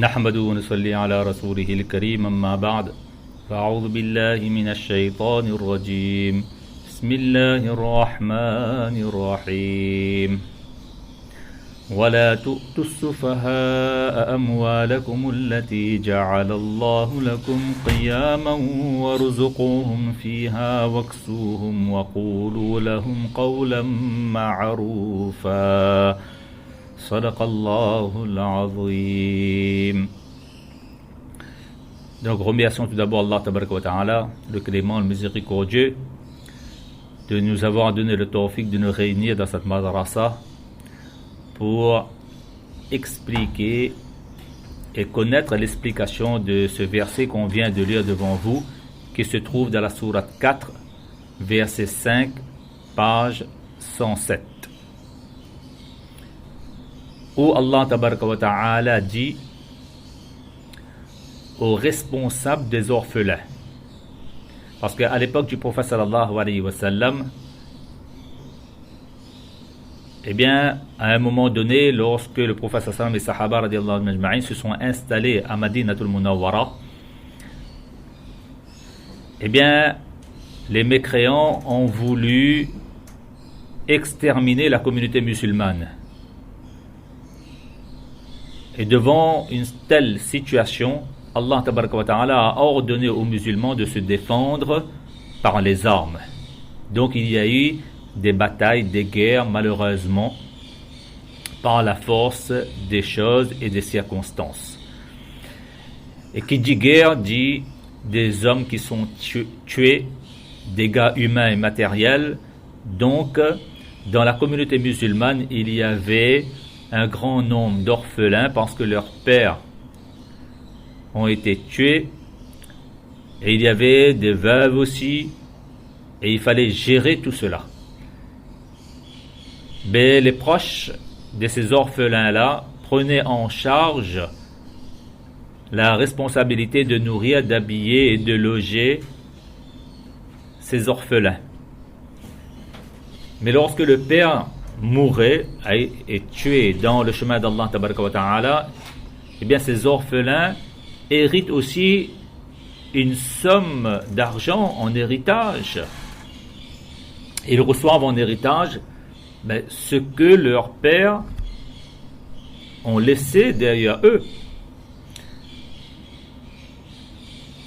نحمده ونصلي على رسوله الكريم أما بعد فأعوذ بالله من الشيطان الرجيم بسم الله الرحمن الرحيم ولا تؤتوا السفهاء أموالكم التي جعل الله لكم قياما وارزقوهم فيها واكسوهم وقولوا لهم قولا معروفا صدق الله العظيم. Donc remercions tout d'abord Allah Tabaraka wa Ta'ala, le clément, le miséricordieux, de nous avoir donné le tawfiq de nous réunir dans cette madrasa pour expliquer et connaître l'explication de ce verset qu'on vient de lire devant vous, qui se trouve dans la sourate 4, verset 5, page 107. Où Allah Tabaraka wa Ta'ala dit aux responsables des orphelins. Parce qu'à l'époque du prophète sallallahu alayhi wa sallam, eh bien, à un moment donné, lorsque le prophète sallallahu alayhi wa sallam et Sahaba radiallahu anhum se sont installés à Madinatul Munawwara, eh bien, les mécréants ont voulu exterminer la communauté musulmane. Et devant une telle situation, Allah Tabaraka wa Ta'ala a ordonné aux musulmans de se défendre par les armes. Donc il y a eu des batailles, des guerres, malheureusement, par la force des choses et des circonstances. Et qui dit guerre dit des hommes qui sont tués, dégâts humains et matériels. Donc, dans la communauté musulmane, il y avait un grand nombre d'orphelins parce que leurs pères ont été tués, et il y avait des veuves aussi, et il fallait gérer tout cela. Mais les proches de ces orphelins-là prenaient en charge la responsabilité de nourrir, d'habiller et de loger ces orphelins. Mais lorsque le père mourait et tué dans le chemin d'Allah Tabaraka wa Ta'ala, eh bien ces orphelins héritent aussi une somme d'argent en héritage. Ils reçoivent en héritage ce que leurs pères ont laissé derrière eux.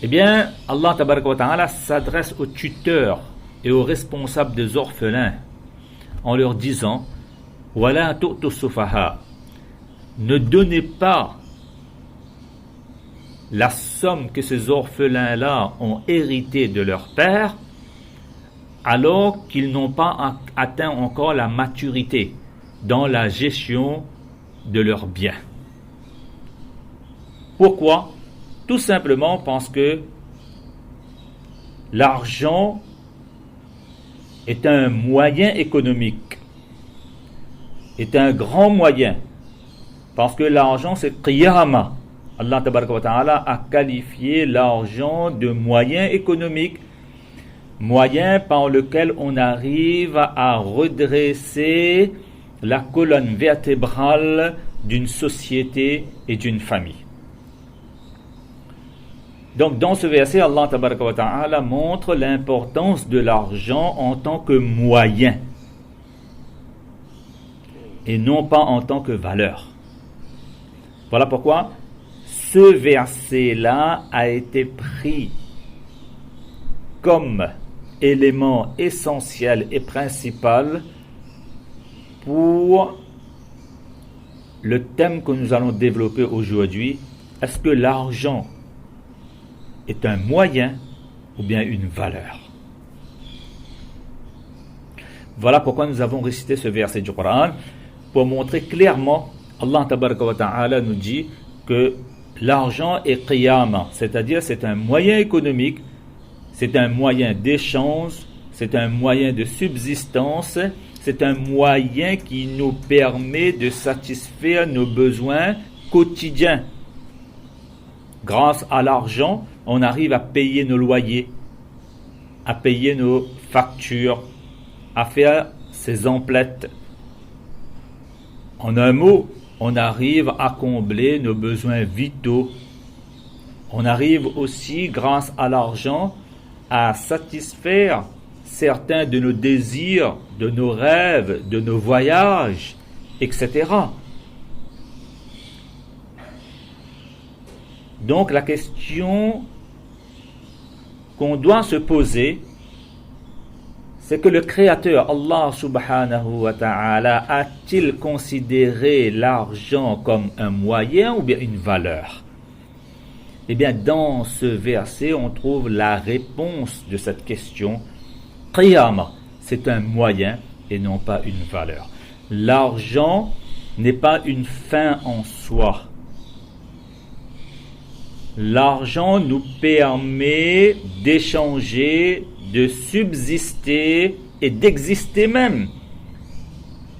Eh bien, Allah Tabaraka wa Ta'ala s'adresse aux tuteurs et aux responsables des orphelins en leur disant « Wala tu'tu sufaha » ne donnez pas la somme que ces orphelins-là ont héritée de leur père alors qu'ils n'ont pas atteint encore la maturité dans la gestion de leurs biens. Pourquoi? Tout simplement parce que l'argent est un moyen économique, est un grand moyen, parce que l'argent c'est qiyama. Allah Tabaraka wa Ta'ala a qualifié l'argent de moyen économique, moyen par lequel on arrive à redresser la colonne vertébrale d'une société et d'une famille. Donc dans ce verset, Allah Tabaraka wa Ta'ala montre l'importance de l'argent en tant que moyen et non pas en tant que valeur. Voilà pourquoi ce verset-là a été pris comme élément essentiel et principal pour le thème que nous allons développer aujourd'hui. Est-ce que l'argent est un moyen ou bien une valeur? Voilà pourquoi nous avons récité ce verset du Coran, pour montrer clairement, Allah Tabaraka wa Ta'ala nous dit que l'argent est qiyama, c'est-à-dire c'est un moyen économique, c'est un moyen d'échange, c'est un moyen de subsistance, c'est un moyen qui nous permet de satisfaire nos besoins quotidiens. Grâce à l'argent, on arrive à payer nos loyers, à payer nos factures, à faire ses emplettes. En un mot, on arrive à combler nos besoins vitaux. On arrive aussi, grâce à l'argent, à satisfaire certains de nos désirs, de nos rêves, de nos voyages, etc. Donc la question qu'on doit se poser, c'est que le Créateur, Allah subhanahu wa ta'ala, a-t-il considéré l'argent comme un moyen ou bien une valeur? Eh bien, dans ce verset, on trouve la réponse de cette question. Qiyama, c'est un moyen et non pas une valeur. L'argent n'est pas une fin en soi. L'argent nous permet d'échanger, de subsister et d'exister même.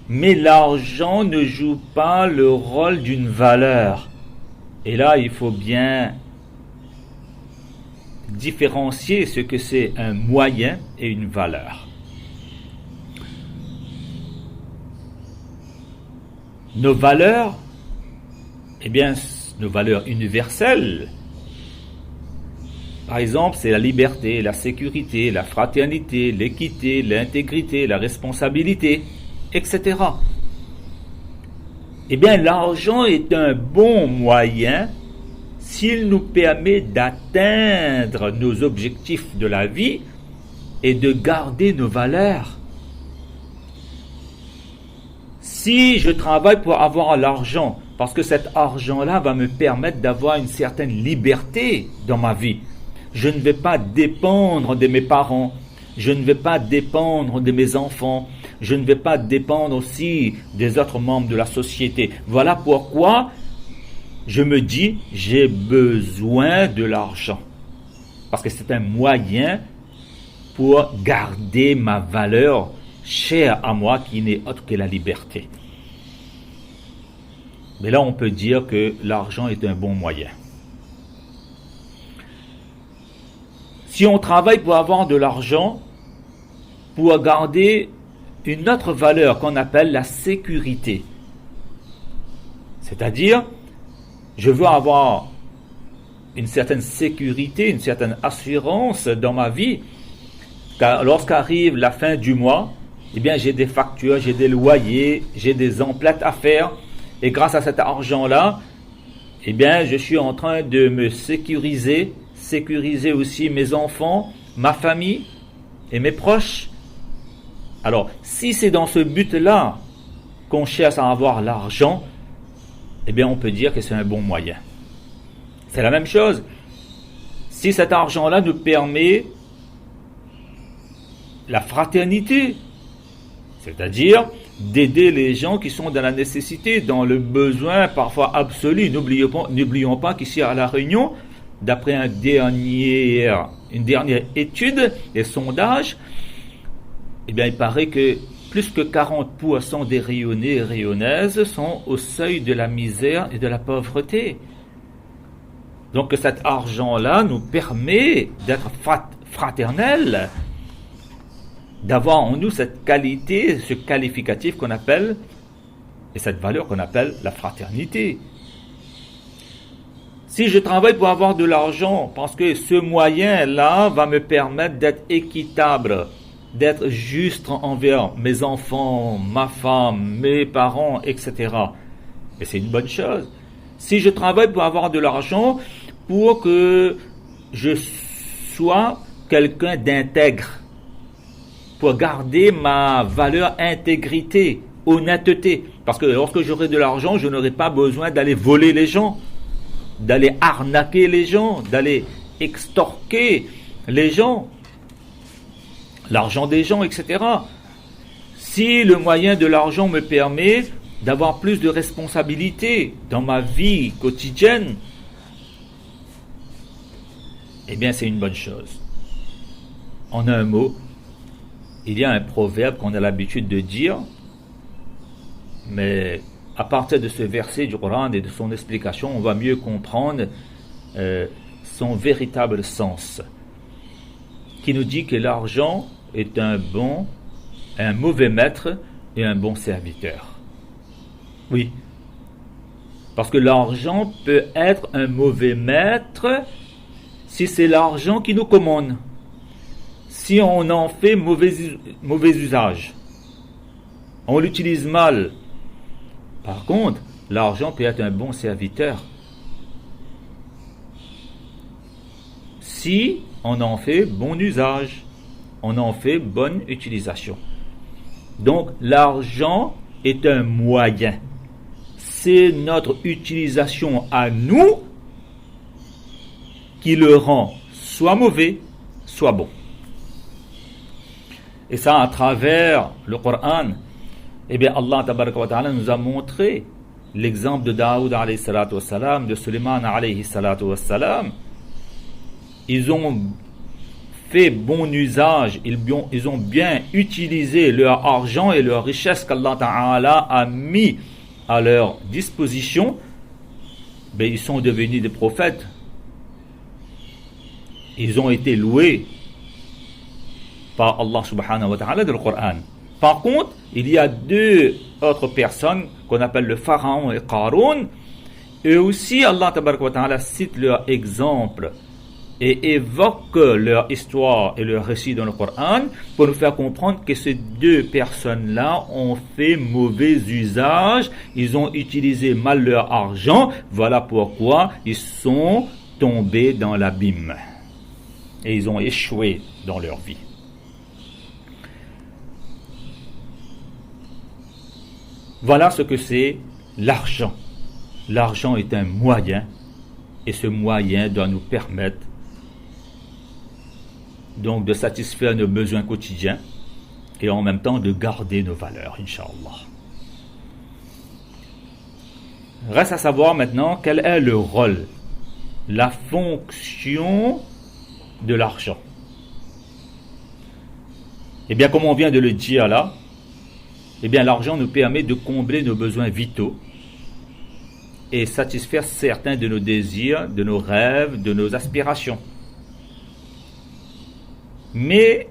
Mais l'argent ne joue pas le rôle d'une valeur. Et là, il faut bien différencier ce que c'est un moyen et une valeur. Nos valeurs, eh bien, nos valeurs universelles, par exemple, c'est la liberté, la sécurité, la fraternité, l'équité, l'intégrité, la responsabilité, etc. Eh bien, l'argent est un bon moyen s'il nous permet d'atteindre nos objectifs de la vie et de garder nos valeurs. Si je travaille pour avoir l'argent, parce que cet argent-là va me permettre d'avoir une certaine liberté dans ma vie, je ne vais pas dépendre de mes parents, je ne vais pas dépendre de mes enfants, je ne vais pas dépendre aussi des autres membres de la société. Voilà pourquoi je me dis, j'ai besoin de l'argent. Parce que c'est un moyen pour garder ma valeur chère à moi qui n'est autre que la liberté. Mais là, on peut dire que l'argent est un bon moyen. Si on travaille pour avoir de l'argent, pour garder une autre valeur qu'on appelle la sécurité, c'est-à-dire, je veux avoir une certaine sécurité, une certaine assurance dans ma vie, car lorsqu'arrive la fin du mois, eh bien j'ai des factures, j'ai des loyers, j'ai des emplettes à faire, et grâce à cet argent-là, eh bien je suis en train de me sécuriser aussi mes enfants, ma famille et mes proches. Alors, si c'est dans ce but-là qu'on cherche à avoir l'argent, eh bien on peut dire que c'est un bon moyen. C'est la même chose. Si cet argent-là nous permet la fraternité, c'est-à-dire d'aider les gens qui sont dans la nécessité, dans le besoin parfois absolu. N'oublions pas qu'ici à La Réunion, d'après une dernière étude et sondage, eh bien il paraît que plus que 40% des Réunionnais et Réunionnaises sont au seuil de la misère et de la pauvreté. Donc cet argent-là nous permet d'être fraternels, d'avoir en nous cette qualité, ce qualificatif qu'on appelle, et cette valeur qu'on appelle la fraternité. Si je travaille pour avoir de l'argent, parce que ce moyen-là va me permettre d'être équitable, d'être juste envers mes enfants, ma femme, mes parents, etc. Et c'est une bonne chose. Si je travaille pour avoir de l'argent, pour que je sois quelqu'un d'intègre, pour garder ma valeur intégrité, honnêteté. Parce que lorsque j'aurai de l'argent, je n'aurai pas besoin d'aller voler les gens, d'aller arnaquer les gens, d'aller extorquer les gens, l'argent des gens, etc. Si le moyen de l'argent me permet d'avoir plus de responsabilités dans ma vie quotidienne, eh bien c'est une bonne chose. En un mot, il y a un proverbe qu'on a l'habitude de dire, mais à partir de ce verset du Coran et de son explication, on va mieux comprendre son véritable sens, qui nous dit que l'argent est un mauvais maître et un bon serviteur. Oui, Parce que l'argent peut être un mauvais maître si c'est l'argent qui nous commande. Si on en fait mauvais usage, on l'utilise mal. Par contre, l'argent peut être un bon serviteur. Si on en fait bon usage, on en fait bonne utilisation. Donc, l'argent est un moyen. C'est notre utilisation à nous qui le rend soit mauvais, soit bon. Et ça, à travers le Coran, eh bien, Allah tabaraka wa ta'ala nous a montré l'exemple de Daoud alayhi salatu wassalam, de Suleiman alayhi salatu wassalam. Ils ont fait bon usage, ils ont bien utilisé leur argent et leur richesse qu'Allah ta'ala a mis à leur disposition. Ben, ils sont devenus des prophètes. Ils ont été loués par Allah subhanahu wa ta'ala dans le Coran. Par contre, il y a deux autres personnes qu'on appelle le Pharaon et Qarun. Eux aussi, Allah tabaraka wa ta'ala cite leur exemple et évoque leur histoire et leur récit dans le Coran pour nous faire comprendre que ces deux personnes-là ont fait mauvais usage, ils ont utilisé mal leur argent, voilà pourquoi ils sont tombés dans l'abîme et ils ont échoué dans leur vie. Voilà ce que c'est l'argent. L'argent est un moyen et ce moyen doit nous permettre donc de satisfaire nos besoins quotidiens et en même temps de garder nos valeurs, Inch'Allah. Reste à savoir maintenant quel est le rôle, la fonction de l'argent. Eh bien, comme on vient de le dire là, eh bien, l'argent nous permet de combler nos besoins vitaux et satisfaire certains de nos désirs, de nos rêves, de nos aspirations. Mais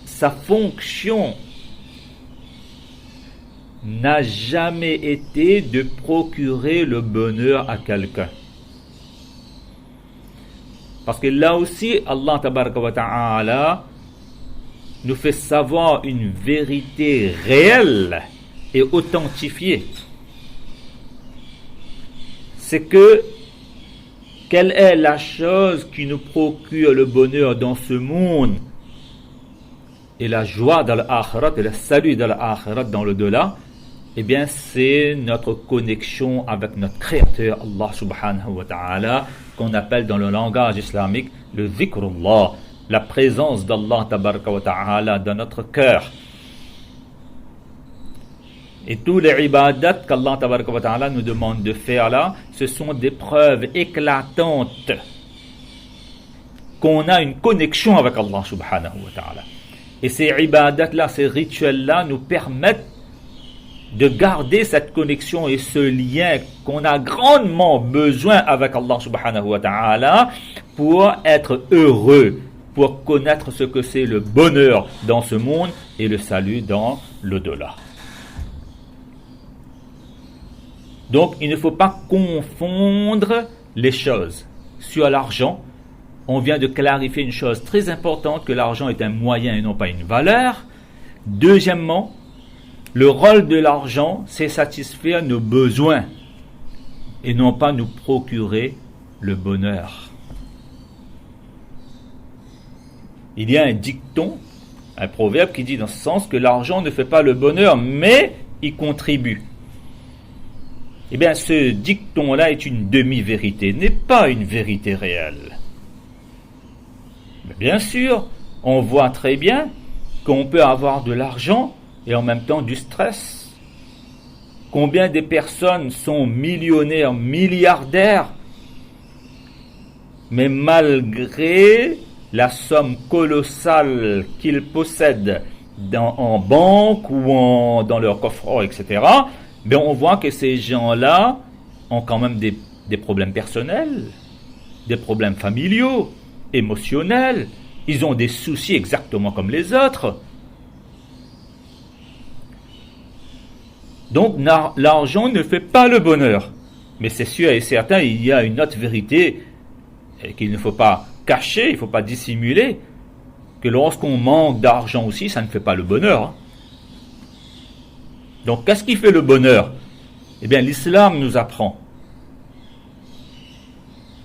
sa fonction n'a jamais été de procurer le bonheur à quelqu'un. Parce que là aussi, Allah tabaraka wa ta'ala nous fait savoir une vérité réelle et authentifiée. C'est que quelle est la chose qui nous procure le bonheur dans ce monde et la joie dans l'akhirat et le salut dans l'akhirat dans l'au-delà? Eh bien, c'est notre connexion avec notre Créateur, Allah subhanahu wa ta'ala, qu'on appelle dans le langage islamique le dhikrullah, la présence d'Allah tabaraka wa ta'ala dans notre cœur. Et tous les ibadats qu'Allah tabaraka wa ta'ala nous demande de faire là, ce sont des preuves éclatantes qu'on a une connexion avec Allah subhanahu wa ta'ala. Et ces ibadats là, ces rituels là nous permettent de garder cette connexion et ce lien qu'on a grandement besoin avec Allah subhanahu wa ta'ala pour être heureux, pour connaître ce que c'est le bonheur dans ce monde et le salut dans l'au-delà. Donc, il ne faut pas confondre les choses. Sur l'argent, on vient de clarifier une chose très importante, que l'argent est un moyen et non pas une valeur. Deuxièmement, le rôle de l'argent, c'est satisfaire nos besoins et non pas nous procurer le bonheur. Il y a un dicton, un proverbe qui dit dans ce sens que l'argent ne fait pas le bonheur, mais y contribue. Eh bien, ce dicton-là est une demi-vérité, n'est pas une vérité réelle. Mais bien sûr, on voit très bien qu'on peut avoir de l'argent et en même temps du stress. Combien de personnes sont millionnaires, milliardaires, mais malgré la somme colossale qu'ils possèdent en banque ou dans leur coffre, etc., mais on voit que ces gens-là ont quand même des problèmes personnels, des problèmes familiaux, émotionnels. Ils ont des soucis exactement comme les autres. Donc l'argent ne fait pas le bonheur. Mais c'est sûr et certain, il y a une autre vérité qu'il ne faut pas cacher, il ne faut pas dissimuler, que lorsqu'on manque d'argent aussi, ça ne fait pas le bonheur. Donc qu'est-ce qui fait le bonheur? Eh bien l'islam nous apprend.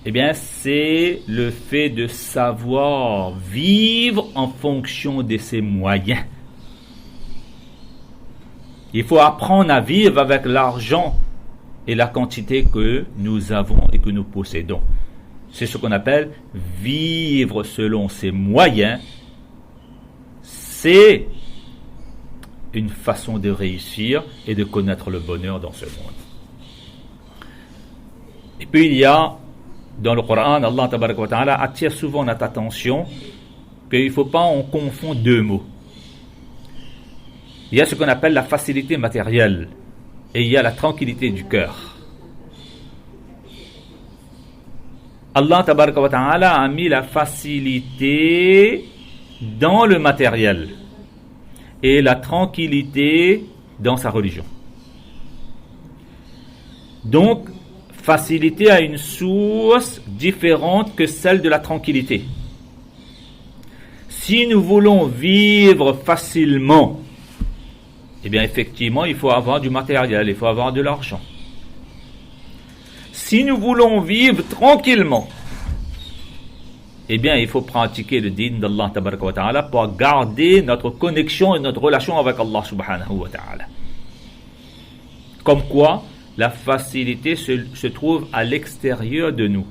Eh bien c'est le fait de savoir vivre en fonction de ses moyens. Il faut apprendre à vivre avec l'argent et la quantité que nous avons et que nous possédons. C'est ce qu'on appelle vivre selon ses moyens. C'est une façon de réussir et de connaître le bonheur dans ce monde. Et puis il y a, dans le Coran, Allah Tabaraka wa Ta'ala attire souvent notre attention qu'il ne faut pas en confondre deux mots. Il y a ce qu'on appelle la facilité matérielle et il y a la tranquillité du cœur. Allah Tabaraka wa Ta'ala a mis la facilité dans le matériel et la tranquillité dans sa religion. Donc, facilité a une source différente que celle de la tranquillité. Si nous voulons vivre facilement, eh bien effectivement, il faut avoir du matériel, il faut avoir de l'argent. Si nous voulons vivre tranquillement, eh bien il faut pratiquer le din d'Allah Tabaraka wa Ta'ala pour garder notre connexion et notre relation avec Allah Subhanahu wa Ta'ala. Comme quoi, la facilité se trouve à l'extérieur de nous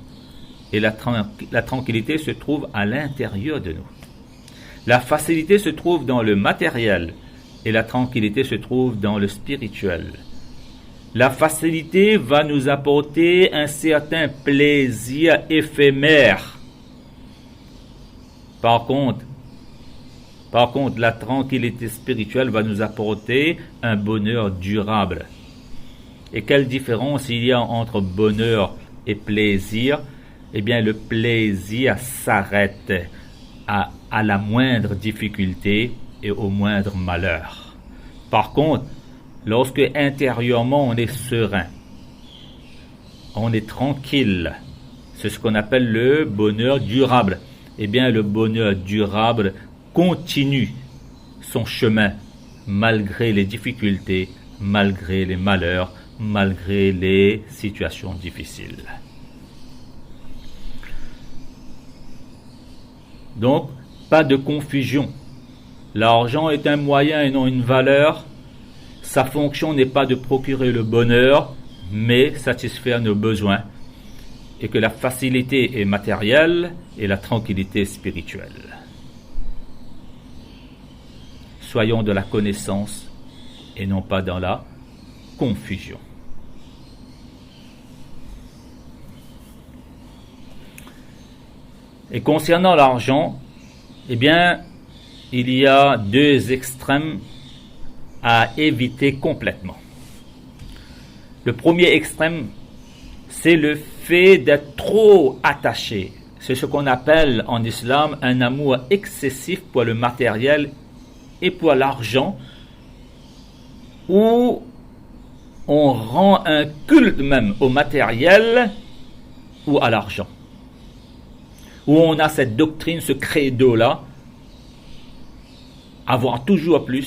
et la tranquillité se trouve à l'intérieur de nous. La facilité se trouve dans le matériel et la tranquillité se trouve dans le spirituel. La facilité va nous apporter un certain plaisir éphémère. Par contre, la tranquillité spirituelle va nous apporter un bonheur durable. Et quelle différence il y a entre bonheur et plaisir? Eh bien, le plaisir s'arrête à la moindre difficulté et au moindre malheur. Par contre, lorsque intérieurement on est serein, on est tranquille, c'est ce qu'on appelle le bonheur durable. Eh bien, le bonheur durable continue son chemin malgré les difficultés, malgré les malheurs, malgré les situations difficiles. Donc, pas de confusion. L'argent est un moyen et non une valeur. Sa fonction n'est pas de procurer le bonheur, mais satisfaire nos besoins. Et que la facilité est matérielle et la tranquillité spirituelle. Soyons de la connaissance et non pas dans la confusion. Et concernant l'argent, eh bien, il y a deux extrêmes à éviter complètement. Le premier extrême, c'est le fait d'être trop attaché. C'est ce qu'on appelle en islam un amour excessif pour le matériel et pour l'argent, où on rend un culte même au matériel ou à l'argent. Où on a cette doctrine, ce credo-là, avoir toujours plus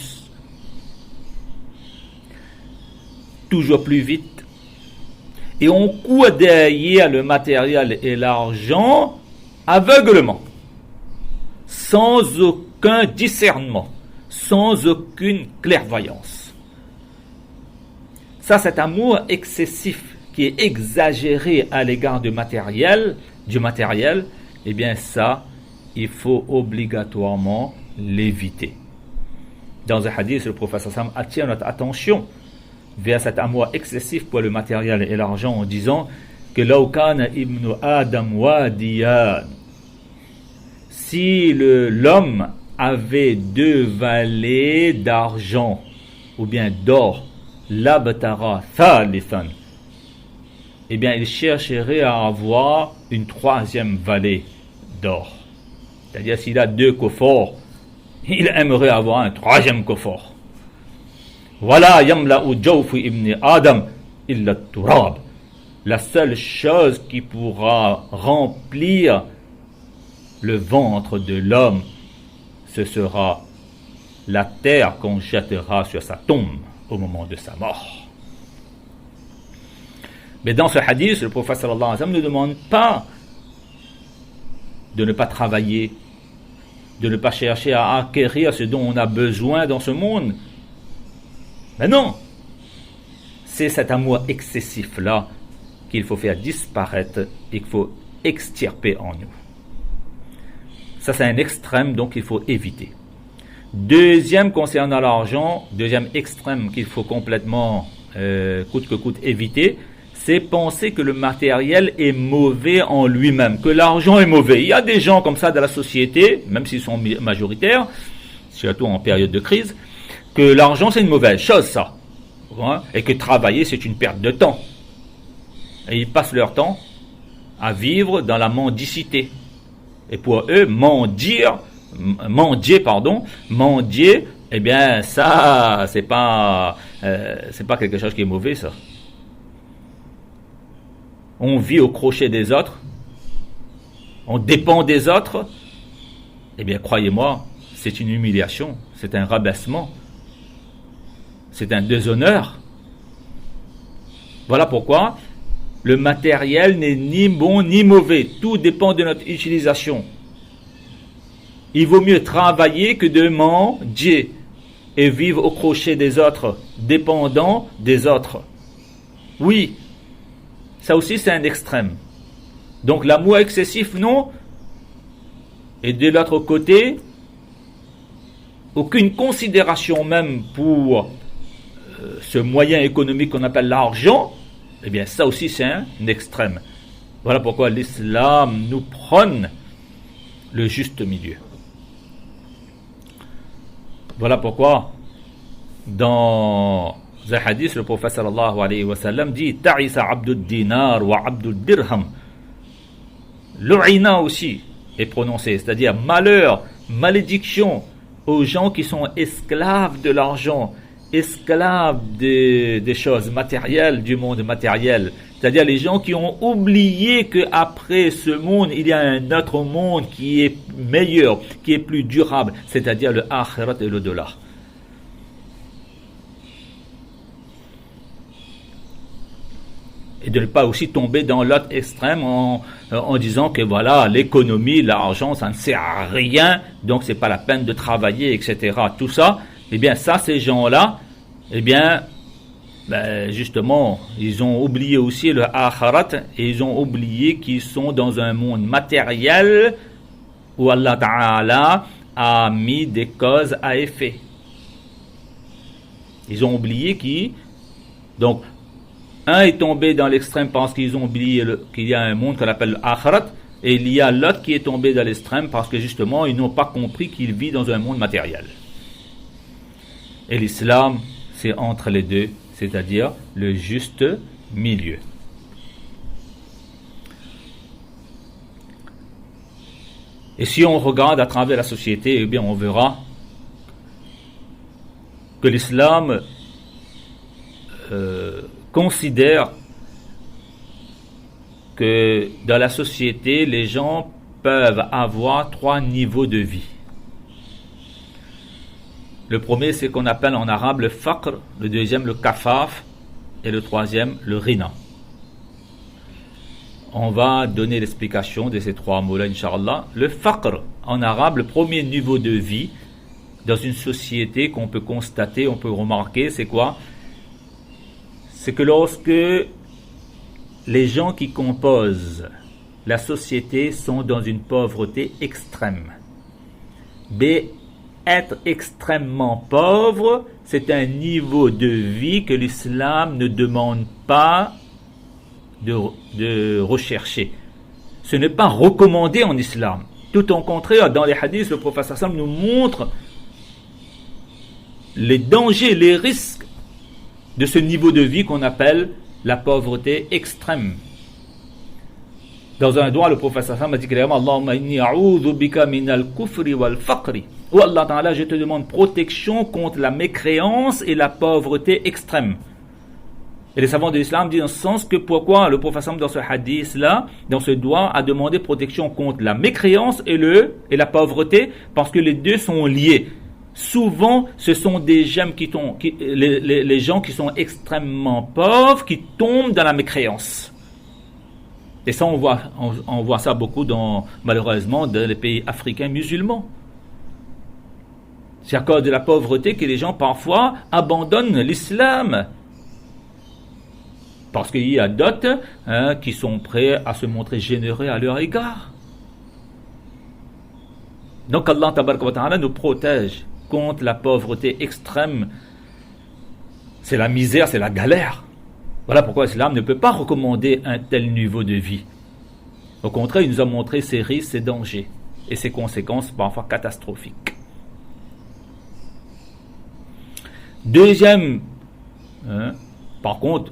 vite, et on court derrière le matériel et l'argent aveuglement, sans aucun discernement, sans aucune clairvoyance. Ça, cet amour excessif qui est exagéré à l'égard du matériel, eh bien ça, il faut obligatoirement l'éviter. Dans un hadith, le prophète sallam attire notre attention vers cet amour excessif pour le matériel et l'argent en disant que law kana ibnu Adam wadiyan, si l'homme avait deux vallées d'argent ou bien d'or, labtara thalithan, eh bien il chercherait à avoir une troisième vallée d'or. C'est-à-dire s'il a deux coffres, il aimerait avoir un troisième coffre. Wala yamla'u jawfu ibn Adam illa turab. La seule chose qui pourra remplir le ventre de l'homme, ce sera la terre qu'on jettera sur sa tombe au moment de sa mort. Mais dans ce hadith, le prophète sallallahu alayhi wa sallam ne demande pas de ne pas travailler, de ne pas chercher à acquérir ce dont on a besoin dans ce monde. Mais non, c'est cet amour excessif-là qu'il faut faire disparaître et qu'il faut extirper en nous. Ça, c'est un extrême, donc il faut éviter. Deuxième, concernant l'argent, deuxième extrême qu'il faut complètement, coûte que coûte, éviter, c'est penser que le matériel est mauvais en lui-même, que l'argent est mauvais. Il y a des gens comme ça dans la société, même s'ils sont majoritaires, surtout en période de crise, que l'argent c'est une mauvaise chose, ça. Hein, et que travailler c'est une perte de temps. Et ils passent leur temps à vivre dans la mendicité. Et pour eux, mendier, eh bien ça, c'est pas quelque chose qui est mauvais, ça. On vit au crochet des autres, on dépend des autres, eh bien croyez-moi, c'est une humiliation, c'est un rabaissement, c'est un déshonneur. Voilà pourquoi le matériel n'est ni bon ni mauvais, tout dépend de notre utilisation. Il vaut mieux travailler que de mendier et vivre au crochet des autres, dépendant des autres. Oui, ça aussi c'est un extrême. Donc l'amour excessif, non. Et de l'autre côté, aucune considération même pour ce moyen économique qu'on appelle l'argent, eh bien ça aussi c'est un extrême. Voilà pourquoi l'islam nous prône le juste milieu. Voilà pourquoi dans un hadith, le prophète sallallahu alayhi wa sallam dit Ta'isa abdud dinar wa abdud dirham. Lu'ina aussi est prononcé, c'est-à-dire malheur, malédiction aux gens qui sont esclaves de l'argent, esclaves des choses matérielles, du monde matériel. C'est-à-dire les gens qui ont oublié qu'après ce monde, il y a un autre monde qui est meilleur, qui est plus durable, c'est-à-dire le akhirat et l'au-delà. Et de ne pas aussi tomber dans l'autre extrême en disant que voilà, l'économie, l'argent, ça ne sert à rien, donc c'est pas la peine de travailler, etc. Tout ça, eh bien ça, ces gens-là, eh bien, justement, ils ont oublié aussi le akhirat et ils ont oublié qu'ils sont dans un monde matériel où Allah Ta'ala a mis des causes à effet. Ils ont oublié donc, un est tombé dans l'extrême parce qu'ils ont oublié qu'il y a un monde qu'on appelle l'akhirat, et il y a l'autre qui est tombé dans l'extrême parce que justement ils n'ont pas compris qu'ils vivent dans un monde matériel. Et l'islam, c'est entre les deux, c'est-à-dire le juste milieu. Et si on regarde à travers la société, eh bien on verra que l'islam considère que dans la société, les gens peuvent avoir 3 niveaux de vie. Le premier, c'est qu'on appelle en arabe le faqr, le deuxième, le kafaf, et le troisième, le rina. On va donner l'explication de ces 3 mots-là, Inch'Allah. Le faqr, en arabe, le premier niveau de vie dans une société qu'on peut constater, on peut remarquer, c'est quoi? C'est que lorsque les gens qui composent la société sont dans une pauvreté extrême. Être extrêmement pauvre, c'est un niveau de vie que l'islam ne demande pas de rechercher. Ce n'est pas recommandé en islam. Tout au contraire, dans les hadiths, le prophète sallam nous montre les dangers, les risques de ce niveau de vie qu'on appelle la pauvreté extrême. Dans un doigt, le prophète sallam a dit clairement Allahumma inni a'udhu bika min al-kufri wal-faqri. Oh Allah Ta'ala, je te demande protection contre la mécréance et la pauvreté extrême. Et les savants de l'islam disent dans ce sens que pourquoi le prophète dans ce hadith-là, dans ce doigt, a demandé protection contre la mécréance et la pauvreté, parce que les deux sont liés. Souvent, ce sont des gemmes les gens qui sont extrêmement pauvres, qui tombent dans la mécréance. Et ça, on voit ça beaucoup malheureusement, dans les pays africains musulmans. C'est à cause de la pauvreté que les gens, parfois, abandonnent l'islam. Parce qu'il y a d'autres qui sont prêts à se montrer généreux à leur égard. Donc Allah Tabaraka wa Ta'ala nous protège contre la pauvreté extrême. C'est la misère, c'est la galère. Voilà pourquoi l'islam ne peut pas recommander un tel niveau de vie. Au contraire, il nous a montré ses risques, ses dangers et ses conséquences parfois catastrophiques. Deuxième, par contre,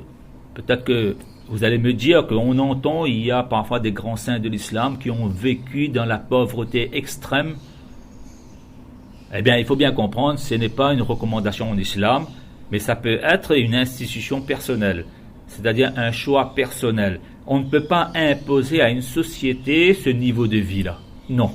peut-être que vous allez me dire qu'on entend, il y a parfois des grands saints de l'islam qui ont vécu dans la pauvreté extrême. Eh bien, il faut bien comprendre, ce n'est pas une recommandation en islam, mais ça peut être une institution personnelle, c'est-à-dire un choix personnel. On ne peut pas imposer à une société ce niveau de vie-là. Non.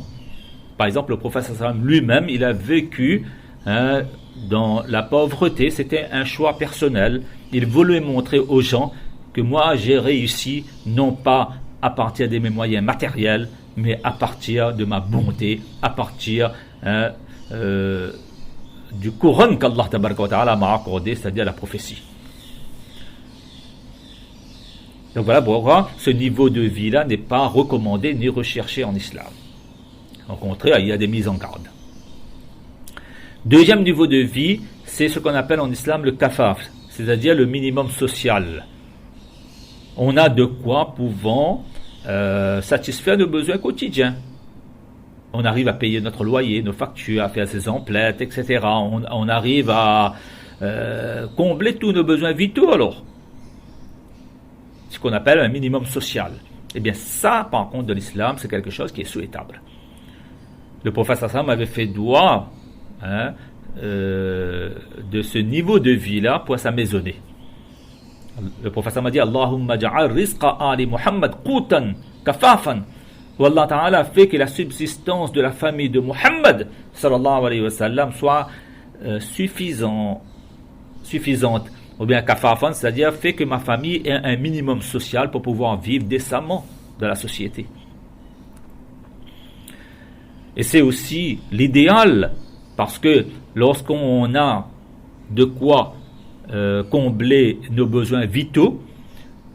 Par exemple, le prophète sallam lui-même, il a vécu dans la pauvreté, c'était un choix personnel. Il voulait montrer aux gens que moi j'ai réussi, non pas à partir de mes moyens matériels, mais à partir de ma bonté, à partir du couronne qu'Allah Tabaraka wa Ta'ala m'a accordé, c'est-à-dire la prophétie. Donc voilà pourquoi ce niveau de vie-là n'est pas recommandé ni recherché en islam. Au contraire, il y a des mises en garde. Deuxième niveau de vie, c'est ce qu'on appelle en islam le kafaf, c'est-à-dire le minimum social. On a de quoi pouvant satisfaire nos besoins quotidiens. On arrive à payer notre loyer, nos factures, à faire ses emplettes, etc. On arrive à combler tous nos besoins vitaux alors. Ce qu'on appelle un minimum social. Eh bien ça, par contre, de l'islam, c'est quelque chose qui est souhaitable. Le prophète sallam avait fait doigt de ce niveau de vie-là pour sa maisonnée. Le prophète m'a dit Allahumma ja'al rizqa ali Muhammad qutan kafafan. Où Allah Ta'ala fait que la subsistance de la famille de Muhammad sallallahu alayhi wa sallam soit suffisante. Ou bien kafafan, c'est-à-dire fait que ma famille ait un minimum social pour pouvoir vivre décemment dans la société. Et c'est aussi l'idéal, parce que lorsqu'on a de quoi combler nos besoins vitaux,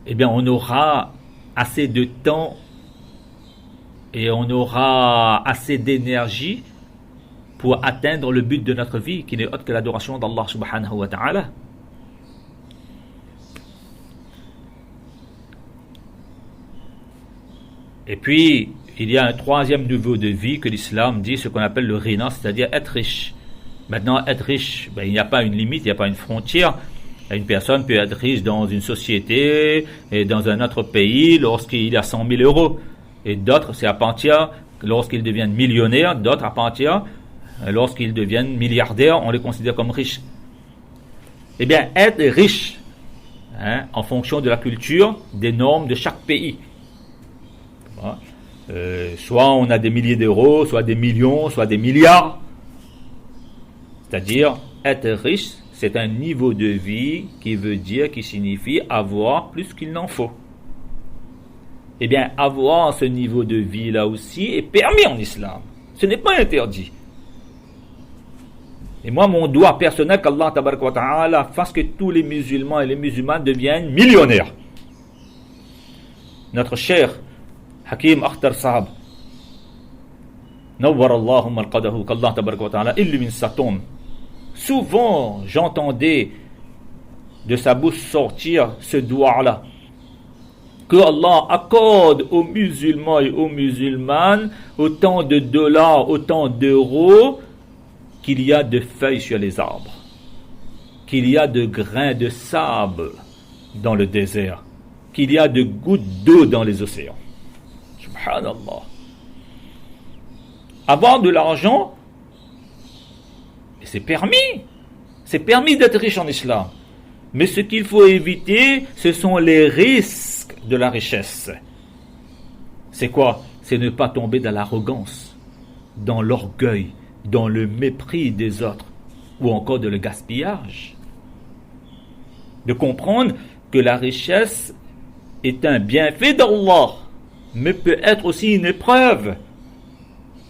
eh bien on aura assez de temps et on aura assez d'énergie pour atteindre le but de notre vie, qui n'est autre que l'adoration d'Allah subhanahu wa ta'ala. Et puis, il y a un troisième niveau de vie que l'islam dit, ce qu'on appelle le ghina, c'est-à-dire être riche. Maintenant, être riche, il n'y a pas une limite, il n'y a pas une frontière. Une personne peut être riche dans une société et dans un autre pays lorsqu'il a 100 000 euros. Et d'autres, c'est à partir lorsqu'ils deviennent millionnaires, d'autres à partir lorsqu'ils deviennent milliardaires, on les considère comme riches. Eh bien, être riche, en fonction de la culture, des normes de chaque pays. Soit on a des milliers d'euros, soit des millions, soit des milliards. C'est-à-dire, être riche, c'est un niveau de vie qui signifie avoir plus qu'il n'en faut. Eh bien, avoir ce niveau de vie là aussi est permis en islam. Ce n'est pas interdit. Et moi, mon doigt personnel, qu'Allah tabaraka wa ta'ala fasse que tous les musulmans et les musulmanes deviennent millionnaires. Notre cher Hakim Akhtar Sahab, Nawwar Allahumma al-Qadahu, qu'Allah tabaraka wa ta'ala illumine sa tombe. Souvent, j'entendais de sa bouche sortir ce doigt-là. Que Allah accorde aux musulmans et aux musulmanes autant de dollars, autant d'euros qu'il y a de feuilles sur les arbres, qu'il y a de grains de sable dans le désert, qu'il y a de gouttes d'eau dans les océans. Subhanallah. Avoir de l'argent, C'est permis. C'est permis d'être riche en islam. Mais ce qu'il faut éviter, ce sont les risques de la richesse. C'est quoi? C'est ne pas tomber dans l'arrogance, dans l'orgueil, dans le mépris des autres, ou encore de le gaspillage. De comprendre que la richesse est un bienfait d'Allah, mais peut être aussi une épreuve,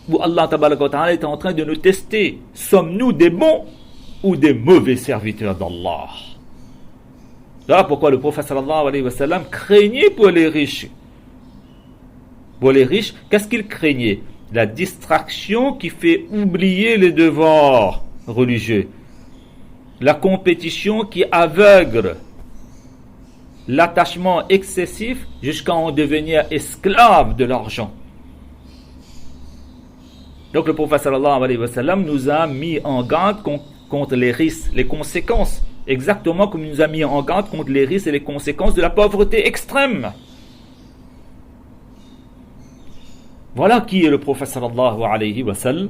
où Allah tabaraka wa ta'ala est en train de nous tester. Sommes-nous des bons ou des mauvais serviteurs d'Allah? Voilà pourquoi le prophète sallallahu alayhi wa sallam craignait pour les riches. Pour les riches, qu'est-ce qu'il craignait? La distraction qui fait oublier les devoirs religieux. La compétition qui aveugle. L'attachement excessif jusqu'à en devenir esclave de l'argent. Donc le prophète sallallahu alayhi wa sallam nous a mis en garde contre les risques, les conséquences. Exactement comme il nous a mis en garde contre les risques et les conséquences de la pauvreté extrême. Voilà qui est le prophète sallallahu alayhi wa sallam.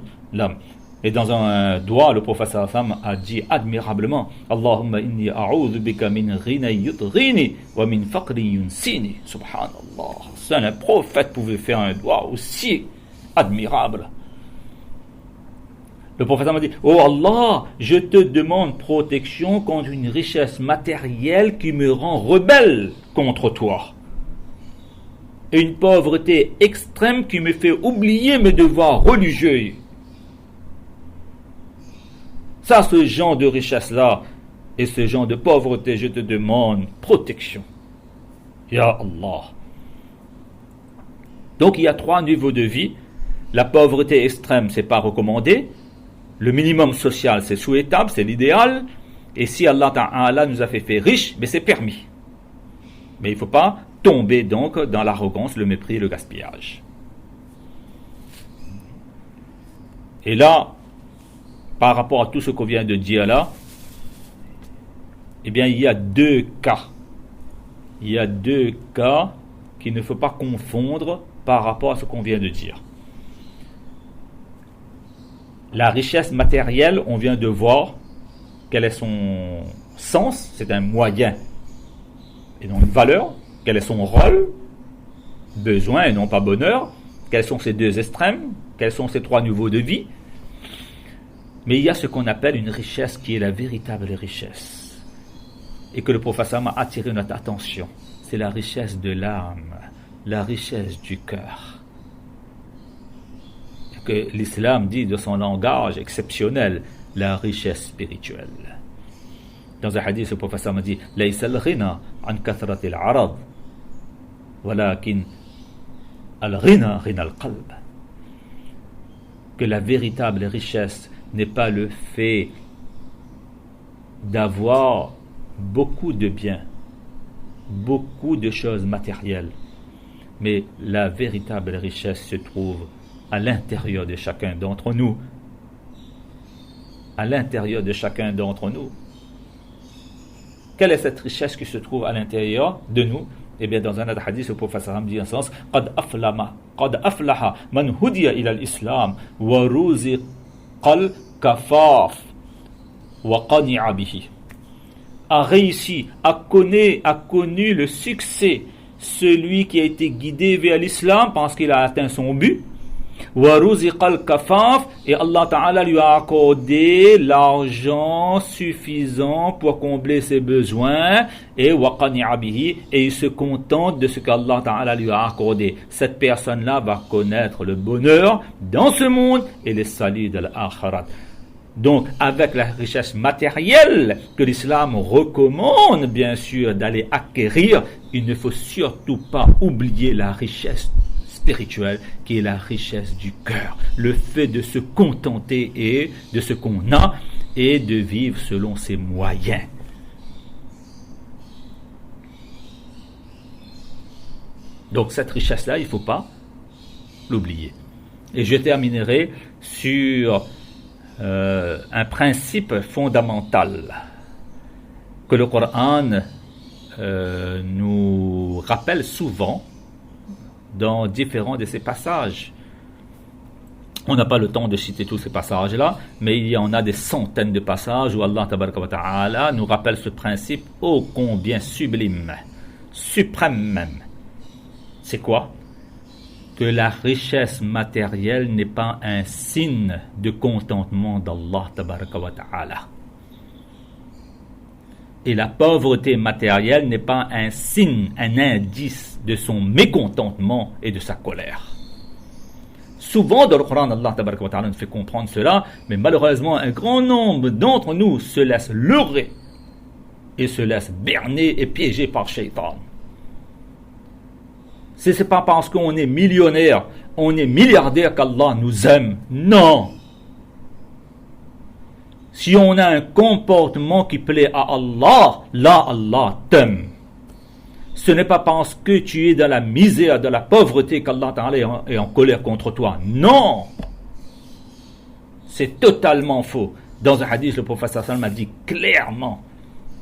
Et dans un doigt, le prophète sallallahu alayhi wa sallam a dit admirablement: Allahumma inni a'udhu bika min ghina yutghini wa min faqri yunsini. Subhanallah. Seul un prophète pouvait faire un doigt aussi admirable. Le prophète m'a dit: oh Allah, je te demande protection contre une richesse matérielle qui me rend rebelle contre toi. Et une pauvreté extrême qui me fait oublier mes devoirs religieux. Ça, ce genre de richesse-là et ce genre de pauvreté, je te demande protection. Ya Allah. Donc il y a 3 niveaux de vie. La pauvreté extrême, c'est pas recommandé. Le minimum social, c'est souhaitable, c'est l'idéal. Et si Allah Ta'ala nous a fait riches, mais c'est permis. Mais il ne faut pas tomber donc dans l'arrogance, le mépris et le gaspillage. Et là, par rapport à tout ce qu'on vient de dire là, eh bien, il y a 2 cas. Il y a 2 cas qu'il ne faut pas confondre par rapport à ce qu'on vient de dire. La richesse matérielle, on vient de voir quel est son sens, c'est un moyen et non une valeur. Quel est son rôle? Besoin et non pas bonheur. Quels sont ces 2 extrêmes? Quels sont ces 3 niveaux de vie? Mais il y a ce qu'on appelle une richesse qui est la véritable richesse. Et que le prophète a attiré notre attention. C'est la richesse de l'âme, la richesse du cœur. Que l'islam dit de son langage exceptionnel, la richesse spirituelle. Dans un hadith, le prophète m'a dit: Laysa al-ghina an kathrat al-arad, walakin al-ghina ghina al-qalb. Que la véritable richesse n'est pas le fait d'avoir beaucoup de biens, beaucoup de choses matérielles, mais la véritable richesse se trouve à l'intérieur de chacun d'entre nous. À l'intérieur de chacun d'entre nous. Quelle est cette richesse qui se trouve à l'intérieur de nous? Eh bien, dans un autre hadith, le prophète sallam dit en ce sens: قَدْ أَفْلَحَ مَنْ هُدِيَ إِلَى الْإِسْلَامِ وَرُزِقَ الْكَفَافِ وَقَنِعَ بِهِ. A réussi, a connu le succès, celui qui a été guidé vers l'islam parce qu'il a atteint son but. Et Allah Ta'ala lui a accordé l'argent suffisant pour combler ses besoins, et il se contente de ce qu'Allah Ta'ala lui a accordé. Cette personne-là va connaître le bonheur dans ce monde et les saluts de l'akhirat. Donc, avec la richesse matérielle que l'islam recommande, bien sûr, d'aller acquérir, il ne faut surtout pas oublier la richesse spirituelle qui est la richesse du cœur. Le fait de se contenter et de ce qu'on a et de vivre selon ses moyens. Donc, cette richesse-là, il ne faut pas l'oublier. Et je terminerai sur un principe fondamental que le Coran nous rappelle souvent dans différents de ces passages. On n'a pas le temps de citer tous ces passages-là, mais il y en a des centaines de passages où Allah tabaraka wa ta'ala nous rappelle ce principe ô combien sublime, suprême même. C'est quoi? Que la richesse matérielle n'est pas un signe de contentement d'Allah tabaraka wa ta'ala. Et la pauvreté matérielle n'est pas un signe, un indice de son mécontentement et de sa colère. Souvent dans le Coran, Allah tabaraka wa ta'ala nous fait comprendre cela, mais malheureusement un grand nombre d'entre nous se laissent leurrer et se laissent berner et piéger par Shaitan. Ce n'est pas parce qu'on est millionnaire, on est milliardaire qu'Allah nous aime. Non! Si on a un comportement qui plaît à Allah, là Allah t'aime. Ce n'est pas parce que tu es dans la misère, dans la pauvreté qu'Allah Ta'ala est en colère contre toi. Non! C'est totalement faux. Dans un hadith, le prophète sallallahu alayhi wa sallam a dit clairement,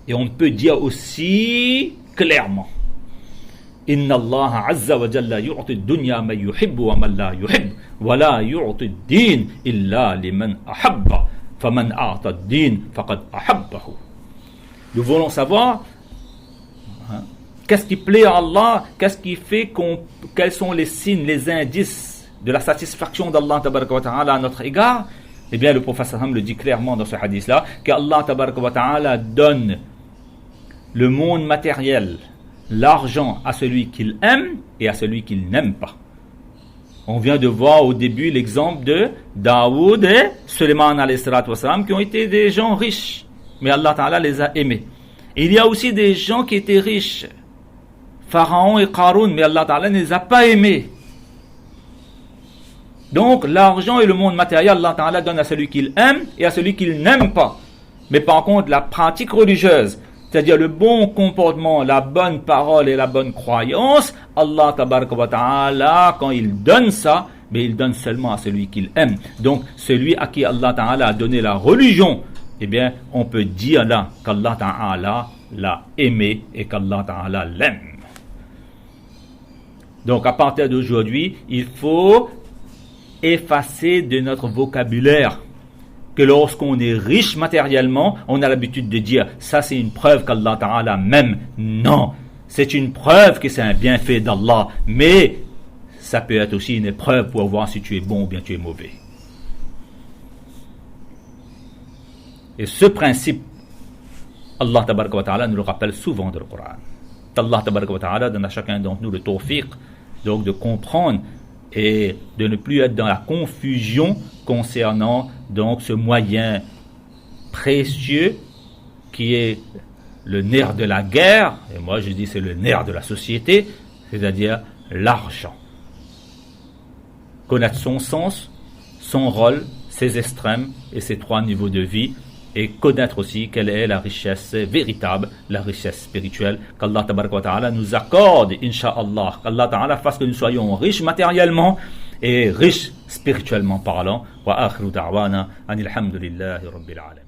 et on peut dire aussi clairement, Inna Allah azza wa jalla yu'ti ad-dunya man yuhibbu wa man la yuhibbu wa la yu'ti ad-din illa liman ahabba faman a'ta ad-din faqad ahabbahu. Nous voulons savoir qu'est-ce qui plaît à Allah, qu'est-ce qui fait quels sont les signes, les indices de la satisfaction d'Allah tabaraka wa ta'ala à notre égard. Eh bien le prophète sallallahu le dit clairement dans ce hadith-là, qu'Allah tabaraka wa ta'ala donne le monde matériel, l'argent à celui qu'il aime et à celui qu'il n'aime pas. On vient de voir au début l'exemple de Daoud et Suleiman alayhi salatu wassalam qui ont été des gens riches, mais Allah Ta'ala les a aimés. Et il y a aussi des gens qui étaient riches, Pharaon et Qarun, mais Allah Ta'ala ne les a pas aimés. Donc l'argent et le monde matériel, Allah Ta'ala donne à celui qu'il aime et à celui qu'il n'aime pas. Mais par contre, la pratique religieuse, c'est-à-dire le bon comportement, la bonne parole et la bonne croyance, Allah tabaraka wa ta'ala, quand il donne ça, mais il donne seulement à celui qu'il aime. Donc, celui à qui Allah ta'ala a donné la religion, eh bien, on peut dire là qu'Allah ta'ala l'a aimé et qu'Allah ta'ala l'aime. Donc, à partir d'aujourd'hui, il faut effacer de notre vocabulaire que lorsqu'on est riche matériellement, on a l'habitude de dire ça c'est une preuve qu'Allah Ta'ala m'aime. Non, c'est une preuve que c'est un bienfait d'Allah, mais ça peut être aussi une épreuve pour voir si tu es bon ou bien tu es mauvais. Et ce principe, Allah Tabaraka wa Ta'ala nous le rappelle souvent dans le Coran. Allah Tabaraka wa Ta'ala donne à chacun d'entre nous le tawfiq, donc de comprendre et de ne plus être dans la confusion concernant donc ce moyen précieux qui est le nerf de la guerre, et moi je dis c'est le nerf de la société, c'est-à-dire l'argent. Connaître son sens, son rôle, ses extrêmes et ses trois niveaux de vie, et connaître aussi quelle est la richesse véritable, la richesse spirituelle qu'Allah Tabaraka wa Ta'ala nous accorde, Inch'Allah, qu'Allah Ta'ala fasse que nous soyons riches matériellement et riches spirituellement parlant. Wa akhiru da'wana anil hamdulillahi rabbil alamin.